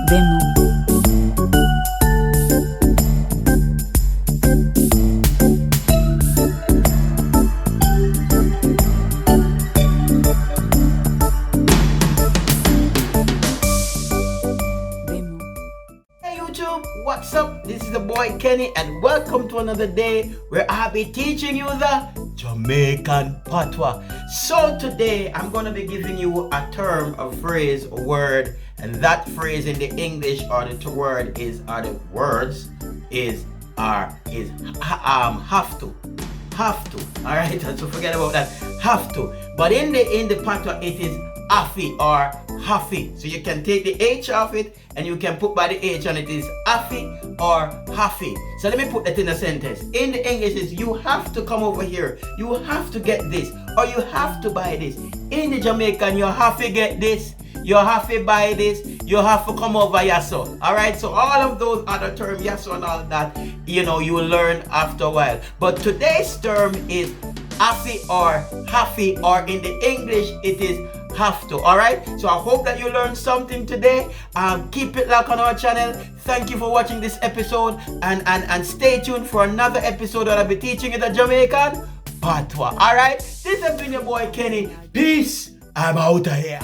Demo. Hey YouTube, what's up? This is the boy Kenny and welcome to another day where I'll be teaching you the Jamaican Patois. So today I'm going to be giving you a term, a phrase, a word, and that phrase in the English or the word is have to. All right, so forget about that, have to. But in the Patois it is afi or hafi. So you can take the H off it and you can put by the H and it is afi or hafi. So let me put that in a sentence. In the English is you have to come over here, you have to get this, or you have to buy this. In the Jamaican, you have to get this, you have to buy this, you have to come over yaso. Alright, so all of those other terms, yaso and all that, you know, you will learn after a while. But today's term is afi or hafi, or in the English it is have to. Alright, so I hope that you learned something today. Keep it locked on our channel. Thank you for watching this episode, and stay tuned for another episode that I'll be teaching you the Jamaican Patois. Alright, this has been your boy Kenny. Peace. I'm out of here.